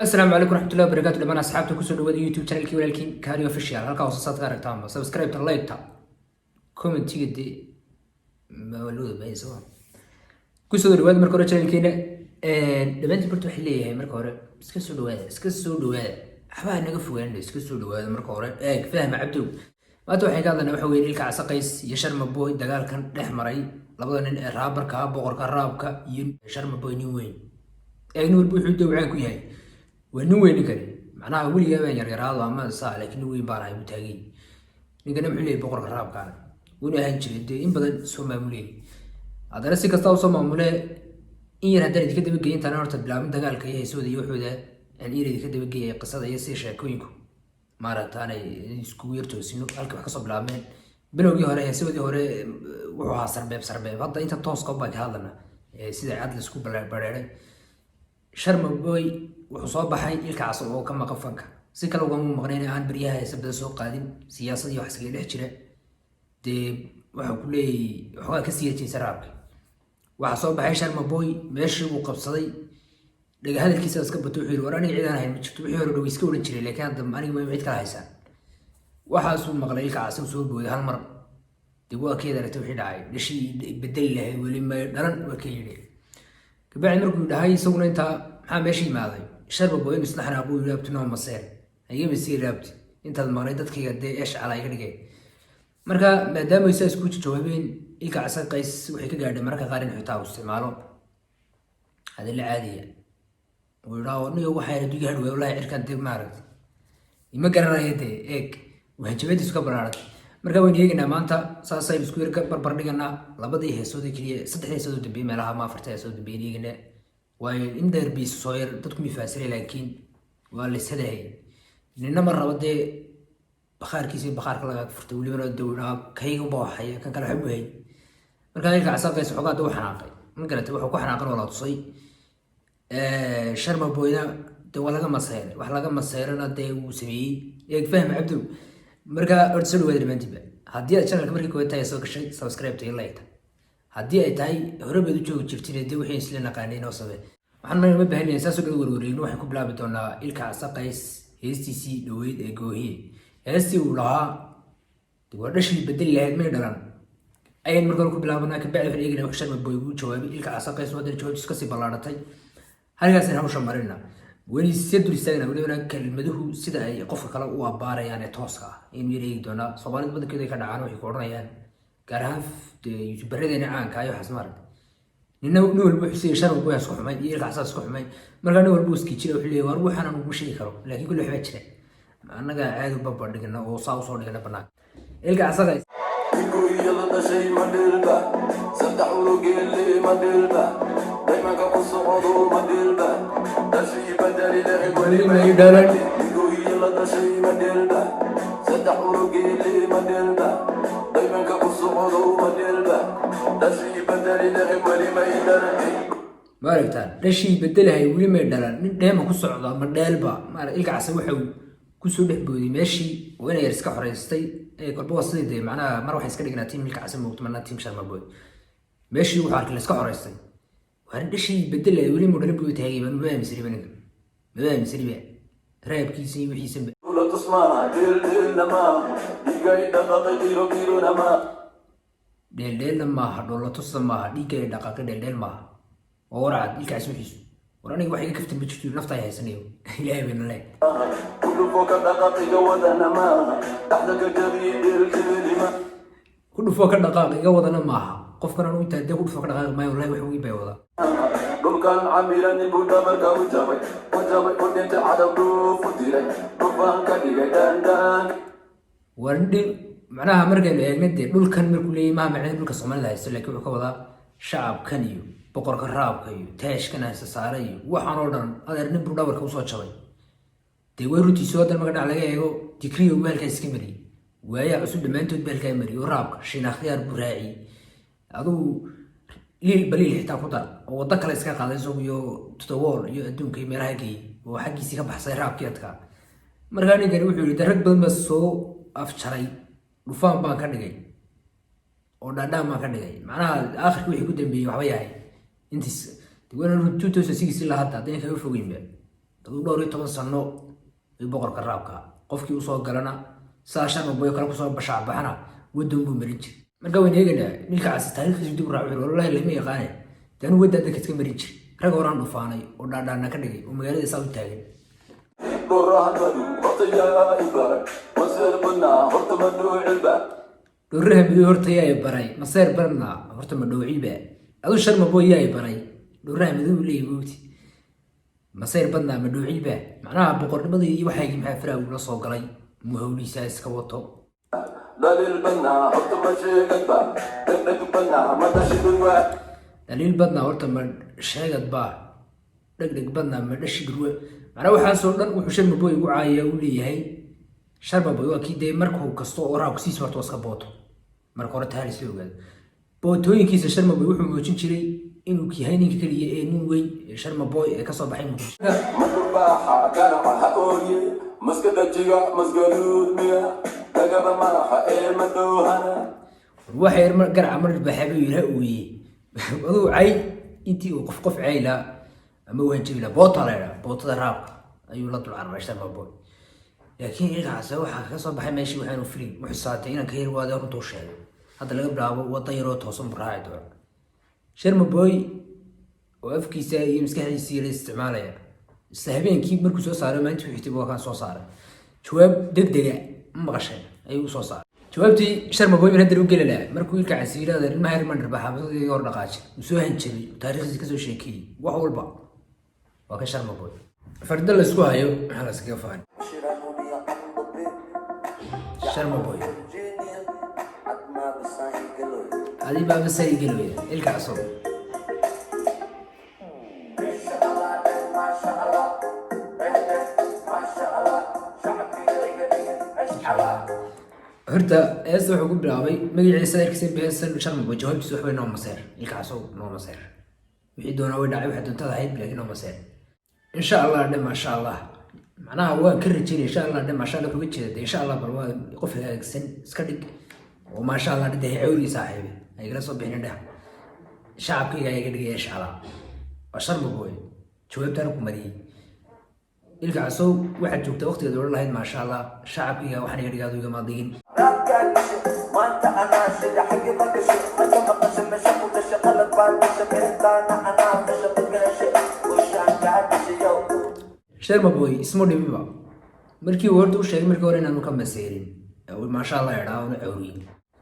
السلام عليكم ورحمة الله وبركاته. لما أصحابتي كسر دواد يوتيوب شانل كي ولكن كاري اوفيشال هلكا وصلت قارك تام سبسكرايب لايك تا كومنت تيجي ما ولود باي سوا كسر دواد مركو شانل كينا دبنت برتو حليه مركو اسكسو دواد حبا نقف وين اسكسو دواد مركو فاهم عبدو ما توحي قادنا waxa weyn ilka asaqays iyo sharmaboy dagaalkan dhex maray labada nin ee raabarka boqorka raabka iyo sharmaboy nin weyn aynu wuxuu dawcaan ku yahay ونو وين كان معناها ولي يبان يرى هذا ما صار لكن وين بارع متاجين نقدر نحلي بقرة الراب كان وين هنشل دي إن بدل سوما مولي هذا رأسي كستاو سوما مولي إن هذا اللي كده بيجي أنت نورت بلا من دجال كي يسود يوحده يعني اللي كده بيجي قصة يسير شاكوينكو مرة أنا سكوير توسينو ألك بحكي بلا من بنوجي هراء يسود هراء وعها سرباب هذا أنت توس قبك هذا سيد عدل سكوب بلا sharmaboy wuxuu soo baxay ilka casal oo ka maqan fanka si kale uga maqneen aan bariyaha sabada soo qaadin siyaasadda iyo wax iska dhex jira waxa ku leeyahay waxa ka siiyay saraabka waxa soo baxay sharmaboy meeshii uu qabsaday dhaga hadalkiisa iska bato wuxuu war aniga ciidan ahayn ma jirto wixii hore iska oran jiray laakiin hadda aniga ma cid kala haysan waxa soo maqlay ilka casal soo booday hal mar waa keeda ragtay wixii dhacay dhashii bedel lahay wali ma dharan waa ka yiri بعد مركو دهاي سونا أنت ماشي معي شرب بوين بس نحن أبوي رابط نوم مصير هي بيصير رابط أنت المريض كي قد إيش على يكرجع مركا ما دام يساس كوتش جوابين إلك عسى قيس وحكي قاعد مركا قارن حتاو استعماله هذا اللي عادية وراو إنه هو حير دوجه هو ولا يعرف كان تيم معرض يما قرر يده إيك وهنجبت يسكب برارد مركا وين يجينا ما أنت ساساي بسكوير كبر برنيجنا لبدي هسودي كليه صدق هسودي تبي ملها ما فرت هسودي بينيجنا وإن در بيس صاير تدكم يفسر لكن واللي سداه لأن مرة بدي بخار كيسين بخار كلا فرت ولي من الدورة كيجو بواحية كان كلا حبه هي مركا يرجع عصاق يسحقات دو حناقي من قلت وحكو حناقي ولا تصي شرم بوينا ولا جم مصير وحلا جم مصير أنا ده وسمي يفهم عبدو مركا أرسل وادر من تبع هدي أشتغل كمركي كويت تاي سوق شيء سبسكرايب تي لايك هدي تاي هرب يدوجو شفتي دي وحين سلنا قانين وصبه وحنا ما بهني أساسه كده ورورين وحنا كبلا بتونا إلك ساقيس HTC دويد إيجوهي HTC ولا تقولش اللي بدل له من دران أي مركو كبلا بنا كبعد في الإيجنا وخشر من بيجو جواب إلك ساقيس ودر جواب تسكسي بلارتاي هل جالسين هم شمارنا وين يسدوا يستغنى ولا ولا كلمته سيدا أي قف كلا وعبارة يعني توسكا إن يريد دونا صبارد بدك كده كان عانو يقولنا يعني كرهف يبردنا عن كايو حسمار نقول بحسي شرب بويا سكح ما يرجع أساس سكح ما مرة نقول بوسكي كذا وحلي وأروح أنا مش يكرو لكن كله حاجة كذا أنا قاعد عادي ببرد كنا وصاو صور كنا بناك يرجع أساس يقول يلا ده شيء ما دلبا صدقوا له قلي ما دلبا دايما كقص عضو ما دلبا ده شيء بدل له ولي ما يدلك يقول يلا ده شيء ما دلبا صدقوا له قلي ما دلبا دايما كقص عضو ما دلبا ده شيء بدل له ولي ما يدلك ماركتان ده شيء بدلها ولي ما يدلك دايما كقص عضو ما دلبا ما إلك عسوي حو كسر بودي ماشي وأنا يرسك حريستي كل بوصلي ده معناه ما راح يسكرنا تيم ملك عسل وتمنى تيم شرمبوي ماشي وحرك لسك حريستي وهذا شيء بدل يولي مدرب بيتهاجي من ما مسري بنك ما مسري بقى راب كيسي وحيسم ولا تسمع دل لما يجي دقائق كيلو لما دل لما ولا تسمع يجي دقائق دل ما ورعد الكاس وحيسو وراني واحد كفت بتشتري نفط هاي سنيو لا من الله كل فوق دقائق ودنا ما تحتك جريد الكلمة كل فوق دقائق ودنا ما قف كنا نويت كل فوق دقائق ما والله وحوي بيوضا كل كان عميلا البودا بركا وجابي كنت على بروف وديري ربان كديجا دان وردي معناها مرقا المدي دول كان مركولي ما معناه دول كصومال لها يسلك وكوضا شعب كنيو boqorka raabka iyo taashkana saaray waxaan oo dhan adeer nin budhawarka u soo jabay day way runtii soo dal magac laga eego tikriyo weelka iska mari waaya cusub dhamaantood beelka mari oo raabka shina khiyaar buraaci aduu lil baliil xitaa ku dar oo wada kale iska qaaday soo iyo todobool iyo adduunka meelaha geey oo xaqiisi ka baxsay raabkeedka markaa ninkan wuxuu yiri darag badan bas soo afjaray dhufaan baan ka dhigay oo dhaadhaan baan ka dhigay macnaha aakhirkii wixii ku dambeeyay waxba yahay intiis وانا 2006 لا هذا دينك يفوقين dhowr iyo 10 sano iyo boqorka raabka qofkii u soo galana saashan oo boy kala ku soo baxana waddan buu marin jiray marka waan eeganaa milkaas taariikhdiisa dib u raacay wallahi lama yaqaan tan waddan dadka iska marin jiray rag horaan dhufaanay oo dhaadhaana ka dhigay oo magaalada saa u taagan dhowraha miduu horta yaa baray maseer barna horta ma dhowciba aduu sharma boy yaa baray dhowraha miduu leeyahay goobti maseer badna ma dhowciba macnaha boqornimadii iyo waxaygii maxaa faraha ula soo galay muhawliisa iska wato daliil badna horta ma sheegad ba dhagdhag badna ma dhashi gurwe macnaha waxaasoo dhan wuxuu sharma boy ugu caayaa uu leeyahay sharma boy waa kii dee markuu kasto oo raabku sii horta iska booto marka hore taaris la ogaado bootooyinkiisa sharma boy wuxuu muujin jiray inuu yahay ninka kaliya ee nin weyn sharma boy ee kasoo baxay waxa yar garaca mar baxay buu yiraahdo ooyee aduu cay intii uu qof cayla ama waan jibila boota leeyahay bootada raabka ayuu la dul carray sharma boy laakiin ilkaas waxa ka soo baxay meeshii waxaanu filim wuxuu saatay inaan ka yar waado runta u sheego hadda laga bilaabo wada yaro toosan buraaci doon sharma boy oo afkiisa iyo maskaxdiisa la isticmaalaya isla habeenkii markuu soo saaray maanta wixii buu ka soo saaray jawaab degdeg ah maqashay ayuu soo saaray jawaabtii sharma boy hadda u gelala markuu ilka casiirada ilmaha yar mandar baxabadii hor dhaqaajay uu soo hanjabay taariikhdiisa ka soo sheekay wax walba waa ka sharma boy farda la isku hayo waxa la iskaga faan sharma boy هذه باب السري قلوي الكعصو هرتا اسو حقو بلاوي مغي عيسى كسب بهسن شرم بو جواب سو خبي نو مسير الكعصو نو مسير وحي دونا وي دحاي وحي دونتا هيد لكن نو مسير ان شاء الله دم ما شاء الله معناها هو كرجين ان شاء الله دم ما شاء الله كوجيد ان شاء الله بل قف هاغسن اسكا دغ وما شاء الله ده عوري صاحبي ay la soo bixin dhax shacabkayga ay dhigay inshallah sharma boy jawaabtaan ku mariyay ilka casow waxa joogta waqtigeeda oo lahayd ma sha Allah shacabkayga waxaan iga dhigaado iga maadin maanta ana sida xaqi ma gashay ma qasam ma shaqo da shaqalad baan shaqeyntaana ana shaqo galashay waxaan ka hadlayo sharma boy ismo dhimiba markii uu horta u sheegay markii hore inaanu ka maseerin ma sha Allah yaraado awri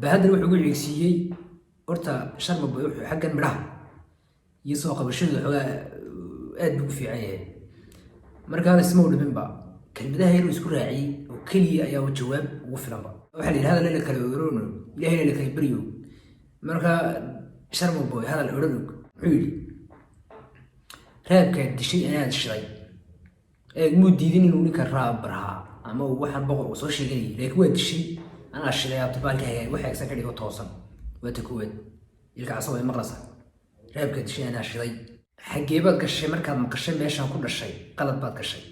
bahadar wuxuu ugu xigsiiyay horta sharma boy wuxuu xaggan midhaha iyo soo qabashada xogaa aad buu fiican yahay markaa isma u dhiminba kelmadaha yar isku raaciyay oo kaliya ayaa jawaab ugu filanba waxa la yiraahdaa la kala ooroono ilaahay la kala bariyo markaa sharma boy hadal orodog wuxuu yiri raabka dishay aad shay ee muu diidin inuu ninka raab baraha ama waxaan boqor u soo sheegay laakiin waa dishay أنا أشتري أبطال كهاي وحاجة سكري وتوصل وتكون الكعصة مقرصة راب كده شيء أنا أشتري حجيبات كشيء مركب مقشة ماشان كل الشيء قلت بعض كشيء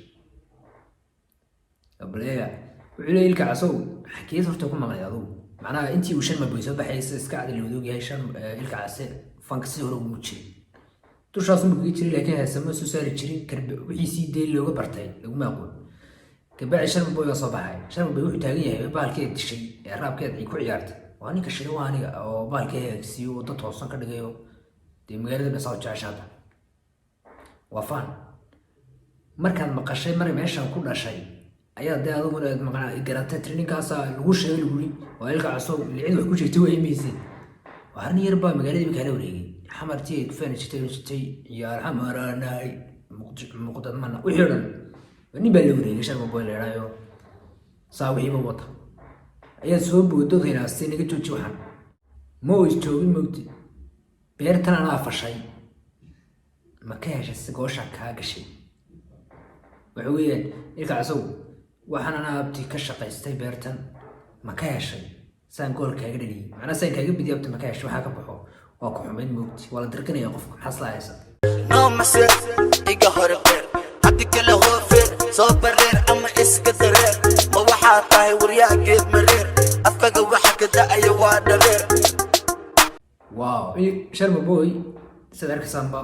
قبل إيه وعلى الكعصة حكيت ورتكون ما يعضو معناها أنتي وشن ما بيسوي بحيث إسكاد اللي ودوق هاي شن الكعصة فانكسي هو موتشي توش أصلا بقيتري لكن هسمى سوساري تشري كرب وحيسي دي اللي هو برتين لو ما أقول كباع شرم بوي صباحي شرم بوي تاغيه بالكيد شيء رابكيد ay ku ciyaartay waani ka shiray waani oo balkeed si uu dad toosan ka dhigayo de magaalada soo jaashada wafan markaan maqashay mar meeshan ku dhashay ayaa deedo wanaag maqnaa garantay traininkaas lagu sheegay lagu waa ilka casow lixid wax ku jirtay way meesay waxaan yarba magaalada kala wareegay xamartii ku feenaytay ciyaar xamaraanay muqdad mana wixii dhan وني بالوري شرم بويل رايو ساوي بوطا ayaa soo booddo hinaastay naga jooji waxan ma oo joogin mugdi beertan ana afashay ma ka heshay sigoosha ka gashay waxa weeyaan ilka casow waxaan ana abti ka shaqaystay beertan ma ka heshay saan gool kaaga dhaliyay macna saan kaaga bidi abti ma ka heshay waxa ka baxo waa ku xumeyn mugdi wala dirkanaya qofka xaslaaysa no mase iga hore hadii kala hoofir soo bareer ama iska dareer ma waxa tahay wariyaa geed mareer afkaga waxa ka da'ay waa dhareer wow sharma boy sadarka samba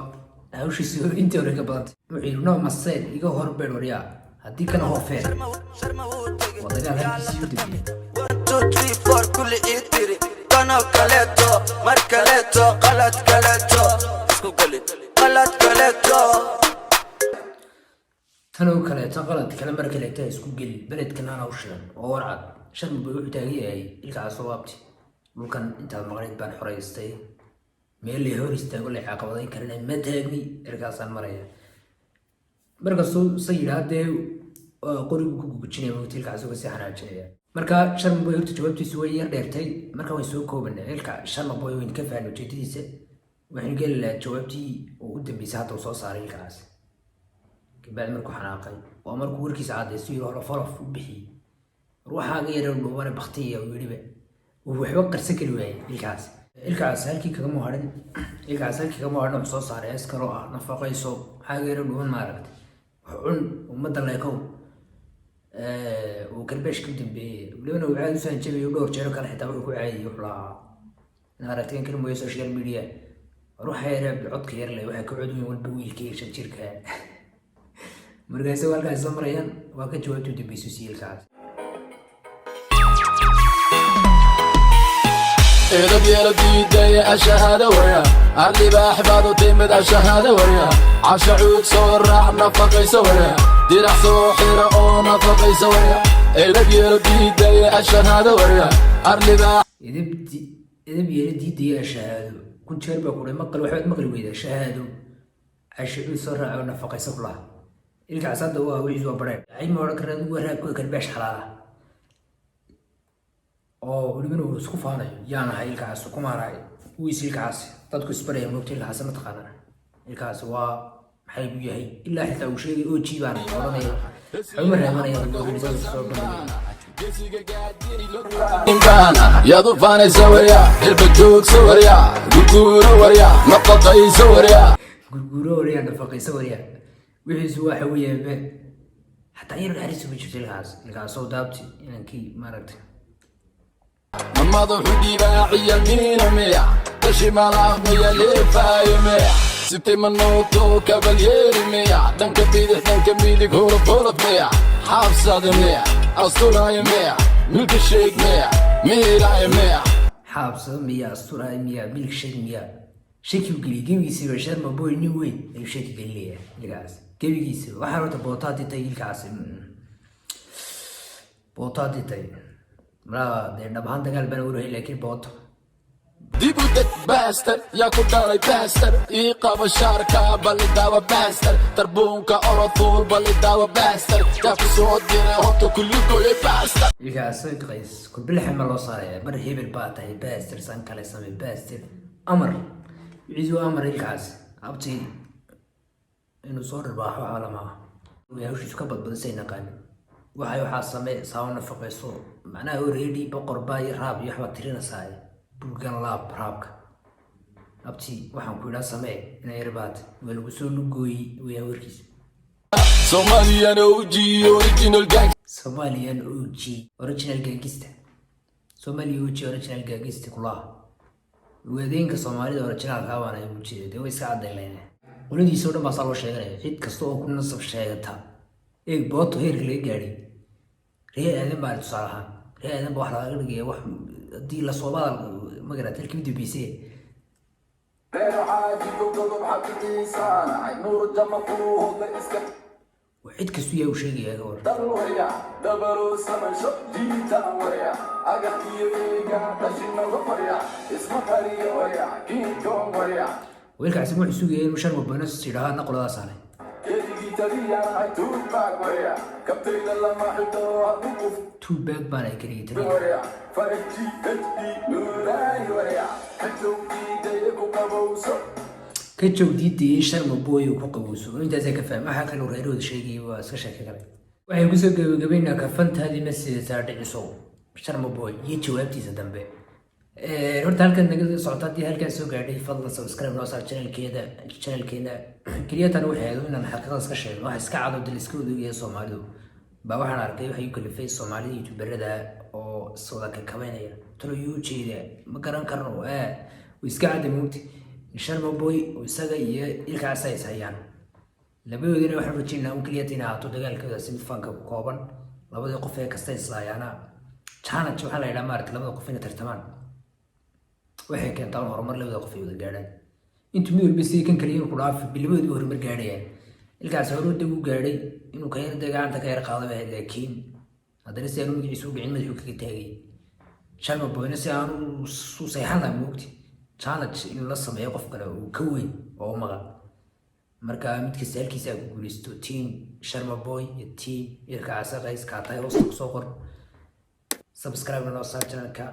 hawshiisu intii hore ka badantay wuxuu yidhi noo maseen iga horbeed waryaa haddii kana hoofeen waa dagaal halkiisii u dambiyey 1 2 3 4 kulli ii tiri kana kaleeto mar kaleeto qalad kaleeto isku gali qalad kaleeto tanoo kaleeto qalad kale mar kaleeto isku geli beledkan aan hawshidan oo warcad shan buu wuxuu taagan yahay ilkaas oo waabti dhulkan intaad maqnayd baan xoraystay meel la hor istaago la caqabadayn karina ma taagni erkaasaan maraya markaasuu sayidhaadee qorigu ku gugujinaya mugtiilkaasuu kasii xanaajinaya marka sharma boy horta jawaabtiisu way yar dheertay marka way soo koobanay ilka sharma boy wayn ka fahno ujeedadiisa waxaan geli lahaa jawaabtii uu u dambeysay hadda uu soo saaray ilkaas kabacdi markuu xanaaqay waa markuu warkiisa caddaysto yiri hore folof u bixiyey ruuxaaga yara dhuubane baktiya uu yidhiba uu waxba qarsan kari waayay ilkaas halkii kagama hadhin wuxuu soo saaray hees kaloo ah nafaqayso xaaga yara dhuuban maaragtay wax cun ummadda leekow uu karbeesh ka dambeeyey walibana uu caadi usaan jabiyo dhowr jeero kale xitaa wuxuu ku caadiyey wuxuu lahaa in aragteen kala mooya social media ruuxa yara codka yar leh waxay ka codweyn walba wiilkii 5 jirka markaasay halkaas soo marayaan waa ka jawaabtu dambeysay siilkaas إذا بيلدي داي الشهادة ويا اللي بأحباب وتمد الشهادة ويا عشعود صور نفقي سويا دير صوحير أو نفقي سويا إذا بيلدي داي الشهادة ويا اللي إذا بيلدي داي الشهادة كنت شارب أقول مقل واحد مقل ويدا شهادة عشعود صور نفقي سويا إلك عصاد هو ويجوا بريء عين ما ورك رد وراك كرباش حلال oo waliba uu isku faanay yaana ilkaas ku maaray uu ilkaas dadku isbaray moogtay ilkaas ma taqaanaa ilkaas waa maxay u yahay ilaa xitaa uu sheegay oo jiibaan oranaya umar ramanaya إمكانا يا ضفان سوريا البجوك سوريا قرقورو وريا نفقي سوريا نفقي سوريا وحيس واحد ويا حتى يرد حريص بيجي الكاس صوت دابتي يعني كي مرت مما ضحدي باعي المين ميع تشي ملاقيا لفاي ميع سبتي من نوتو كاباليري ميع دنك بيدح دنك ميدك هورب هورب ميع حافظة ميع أسطوراي ميع ملك الشيك ميع ميراي ميع حافظة ميع أسطوراي ميع ملك الشيك ميع شيكي وقلي جيبي سيبا شرما بوي نيوي أيو شيكي قلي لكاس جيبي سيبا وحاروتا بوطاتي تاي لكاس بوطاتي تاي لا ده نبهان دقال بنوره لكن بوط ديبوتك باستر يا كوداري باستر إيقاب الشاركة بالي داوا باستر تربونك أرطول بالي داوا باستر تاكو صوت ديري هوتو كله قولي باستر يلقى سويت قيس كل بالحمى الله صاري بر هيب الباطة باستر سانكالي سامي باستر أمر يعيزوا أمر يلقى أبتي إنه صور الباحو على ما ويهوش يفكبت بدسينا قاني waxay waxa samee saawna faqayso macnaha already boqor baay raab iyo waxba tirinaysay bulgan laab raabka abti waxaan ku ila samee inay rabaad wal ugu soo lugooyi way warkiis Somalian OG original gangster Somali OG original gangster kula weedeenka Soomaalida original ka waana ay muujiyay way iska cadeeyeen qoladiisa oo dhan baa soo sheegay cid kasta oo ku nasab sheegata ee booto heer la gaari reeyadan baa tusaalaha reeyadan baa wax laga dhigay wax hadii la soo baal magaraad halkii BBC وعد كسوية وشيء يا جور. ويلك عسمو حسوية مشان مبنس سيرها نقول هذا صالح. تو باك بانا كريت. كتشوف دي شرم بوي وقوسو انت زي كفا ما حكى له غيره شيء واسكشا كذا waxay ku soo gabagabeynaa kafanta hadii message saardhiso sharm boy iyo jawaabtiisa dambe horta halkan naga socota hadii halkan soo gaadhay fadlan subscribe noo saar channelkeena keliyatan waxay ahayd inaan xaqiiqada iska sheego wax iska cad oo dil iska wadaagaya Soomaalidu baa waxaan arkay waxay ku kalifay Soomaalida youtuberada oo soo ka kabanaya talo YouTube ma garan karno way iska cad moogti Sharma Boy isaga iyo ilkaas ay sayaan labadoodina waxaan rajaynaynaa un kaliya inay ahaato dagaalkooda si fanka ku kooban labadii qof ee kasta islaayaana challenge waxaa la yidhaha maaragtay labada qof inay tartamaan waxay keentaa in horumar labada qof ay wada gaadhaan intuu mid walba sidii kan kaliya ku dhaaf bilimadoodii horumar gaadhayaan ilkaas horuu dib u gaadhay inuu ka yar gacanta ka yar qaado baa laakiin haddana si aanu magaciisu u dhicin madaxuu kaga taagay Sharma Boyna si aanu u sayxan lahaa moogti challenge in la sameeyo qof kale oo ka weyn oo maqan marka mid kasta halkiisa ku guuleysto team Sharma Boy iyo team ilkaas qays ka tahay hoosta ku soo qor subscribe na channelka